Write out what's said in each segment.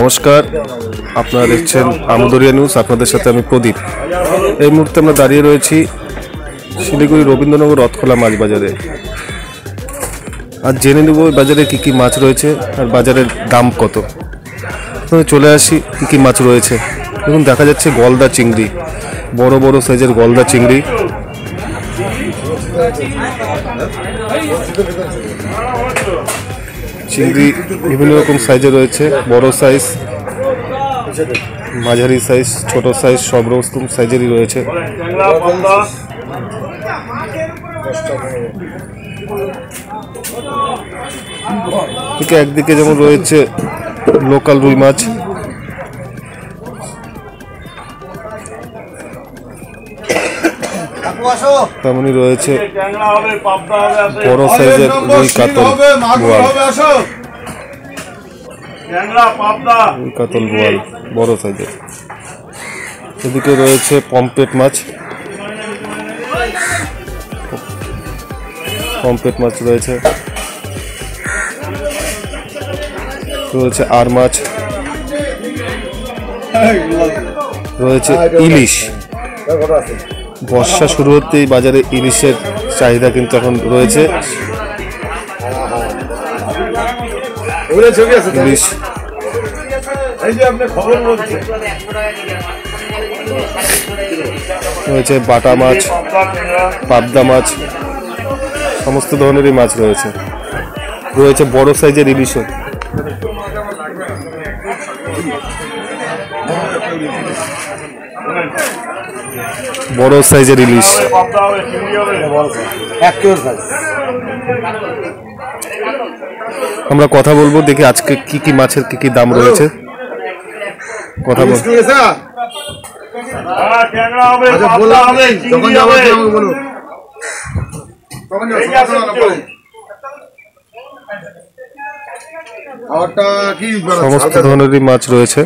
নমস্কার, আপনারা দেখছেন আমদরিয়া নিউজ। আপনাদের সাথে আমি প্রদীপ। এই মুহূর্তে আমরা দাঁড়িয়ে রয়েছি শিলিগুড়ি রবীন্দ্রনগর রথখোলা মাছ বাজারে। আর জেনে নেব বাজারে কী কী মাছ রয়েছে আর বাজারের দাম কত। চলে আসি কী কী মাছ রয়েছে। দেখুন, দেখা যাচ্ছে গলদা চিংড়ি, বড় বড় সাইজের গলদা চিংড়ি। চিংড়ি বিভিন্ন রকম সাইজে রয়েছে, বড় সাইজ, মাঝারি সাইজ, ছোট সাইজ, সব রকম সাইজেরই রয়েছে। একদিকে যেমন রয়েছে লোকাল রুই মাছ, তেমনি রয়েছে বড় সাইজের রুই কাতল বোয়াল, রুই কাতল বোয়াল বড় সাইজের। এদিকে রয়েছে পমফ্রেট মাছ, পমফ্রেট মাছ রয়েছে, রয়েছে আর মাছ, রয়েছে ইলিশ। বর্ষা শুরু হতেই বাজারে ইলিশের চাহিদা কিন্তু এখন রয়েছে। ইলিশ রয়েছে, বাটা মাছ, পাবদা মাছ, সমস্ত ধরনেরই মাছ রয়েছে। রয়েছে বড় সাইজের ইলিশও। বড় সাইজের ইলিশ। আমরা কথা বলবো, দেখি আজকে কি কি মাছের কি কি দাম রয়েছে। কথা বল। সমস্ত ধরনেরই মাছ রয়েছে।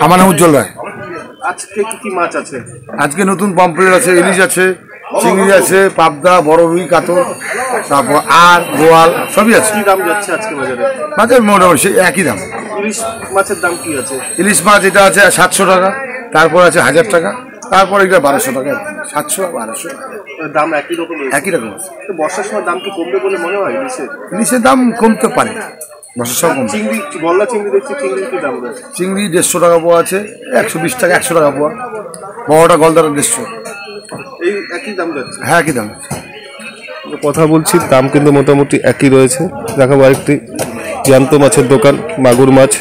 আমার নাম উজ্জ্বল রায়। আজকে কি কি মাছ আছে? আজকে নতুন পমফ্রেট আছে, ইলিশ আছে, চিংড়ি আছে, পাবদা, বড় রুই, কাতল, তারপর আর বোয়াল সবই আছে। কি দাম যাচ্ছে আজকে বাজারে? মাছের মোটামুটি সেই একই দাম। ইলিশ মাছের দাম কি আছে? ইলিশ মাছ এটা আছে 700 টাকা, তারপর আছে 1000 টাকা, তারপর এটা 1200 টাকা। 700 1200 দাম একই রকম, একই রকম আছে। বর্ষার সময় দাম কি কমবে বলে মনে হয়? ইলিশের দাম কমতে পারে, বর্ষার সময় কমবে। চিংড়ি, গলদা চিংড়ি দেখছি, চিংড়ির কি দাম আছে? চিংড়ি 150 টাকা পোয়া আছে, 120 টাকা, 100 টাকা পোয়া। বড়টা গলদাটা 150। এই একই দাম যাচ্ছে? হ্যাঁ, একই দাম। কথা বলছি, দাম কিন্তু মোটামুটি একই রয়েছে। দেখাবো আরেকটি জ্যান্ত মাছের দোকান, মাগুর মাছ,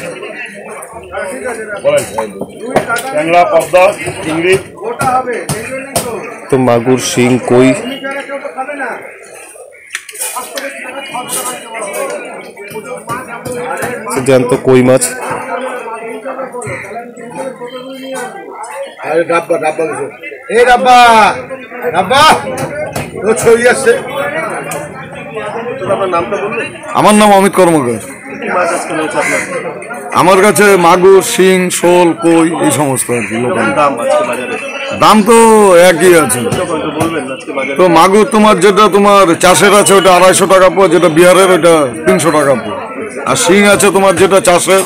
তো মাগুর, শিং, কই, জ্যান্ত কই মাছ। আমার নাম অমিত কর্মকার। আমার কাছে মাগুর, শিং, শোল, কই এই সমস্ত আর কি। দাম তো একই আছে। তো মাগুর তোমার যেটা তোমার চাষের আছে ওটা 250 টাকা পোয়া, যেটা বিহারের ওটা 300 টাকা পোয়া। আর শিং আছে তোমার যেটা চাষের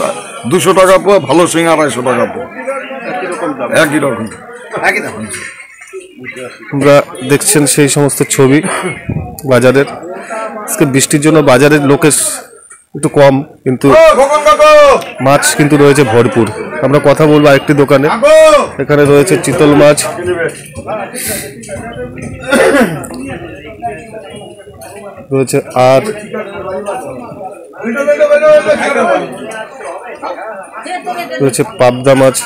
200 টাকা পোয়া, ভালো শিং 250 টাকা পোয়া। একই রকম, একই দাম। আমরা দেখছেন সেই সমস্ত ছবি বাজারের। আজকে বৃষ্টির জন্য বাজারের লোকের একটু কম, কিন্তু মাছ কিন্তু রয়েছে ভরপুর। আমরা কথা বলবো আরেকটি দোকানে। এখানে রয়েছে চিতল মাছ, রয়েছে আর রয়েছে পাবদা মাছ,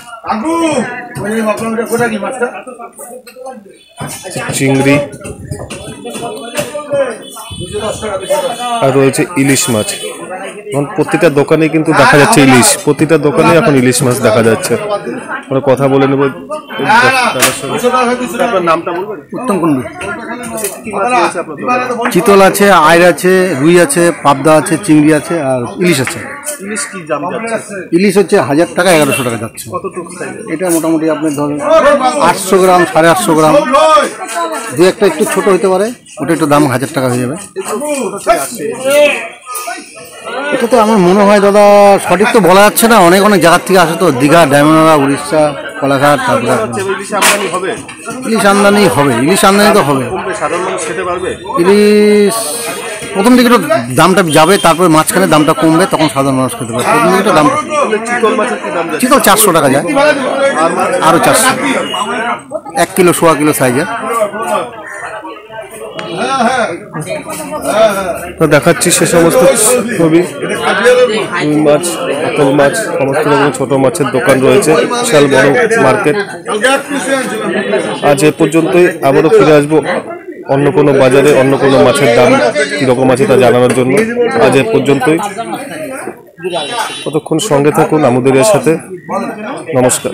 চিংড়ি, আর রয়েছে ইলিশ মাছ। এখন প্রতিটা দোকানে কিন্তু দেখা যাচ্ছে ইলিশ, প্রতিটা দোকানে এখন ইলিশ মাছ দেখা যাচ্ছে। আমরা কথা বলে নেব দাদার সঙ্গে। আপনার নামটা বলবেন? উত্তম কুণ্ডু। কি মাছ রয়েছে আপনার দোকানে? চিতল আছে, আইড় আছে, রুই আছে, পাবদা আছে, চিংড়ি আছে আর ইলিশ আছে। ইলিশ কি দাম যাচ্ছে? ইলিশ হচ্ছে 1000 টাকা 1100 টাকা যাচ্ছে। কতটুকু সাইজের? এটা মোটামুটি আপনার ধরেন 800 গ্রাম 850 গ্রাম, দু একটা একটু ছোট হতে পারে, ওটা একটু দাম 1000 টাকা হয়ে যাবে। এটা তো আমার মনে হয় দাদা সঠিক তো বলা যাচ্ছে না, অনেক অনেক জায়গার থেকে আসে তো, দীঘা, ডায়মন্ডা, উড়িষ্যা, কোলাঘাট, তারপরে ইলিশ আমদানি হবে? ইলিশ আমদানি হবে, ইলিশ আমদানি তো হবে। কমবে, সাধারণ মানুষ খেতে পারবে? ইলিশ প্রথম দিকে একটু দামটা যাবে, তারপরে মাঝখানে দামটা কমবে, তখন সাধারণ মানুষ খেতে পারবে। প্রথম দিকে দাম চিতল মাছের কি দাম যাচ্ছে? চিতল 400 টাকা যায়, আরও 400, 1 কিলো 1.25 কিলো সাইজের। তো দেখাচ্ছি সে সমস্ত ছবি। রুই মাছ, কাতল মাছ, সমস্ত রকম ছোট মাছের দোকান রয়েছে, বিশাল বড় মার্কেট। আজ এ পর্যন্তই, আবারও ফিরে আসবো অন্য কোনো বাজারে অন্য কোনো মাছের দাম কীরকম আছে তা জানানোর জন্য। আজ এ পর্যন্তই, ততক্ষণ সঙ্গে থাকুন আমুদরিয়ার সাথে। নমস্কার।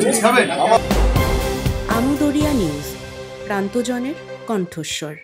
আমুদরিয়া নিউজ, প্রান্তজনের কণ্ঠস্বর।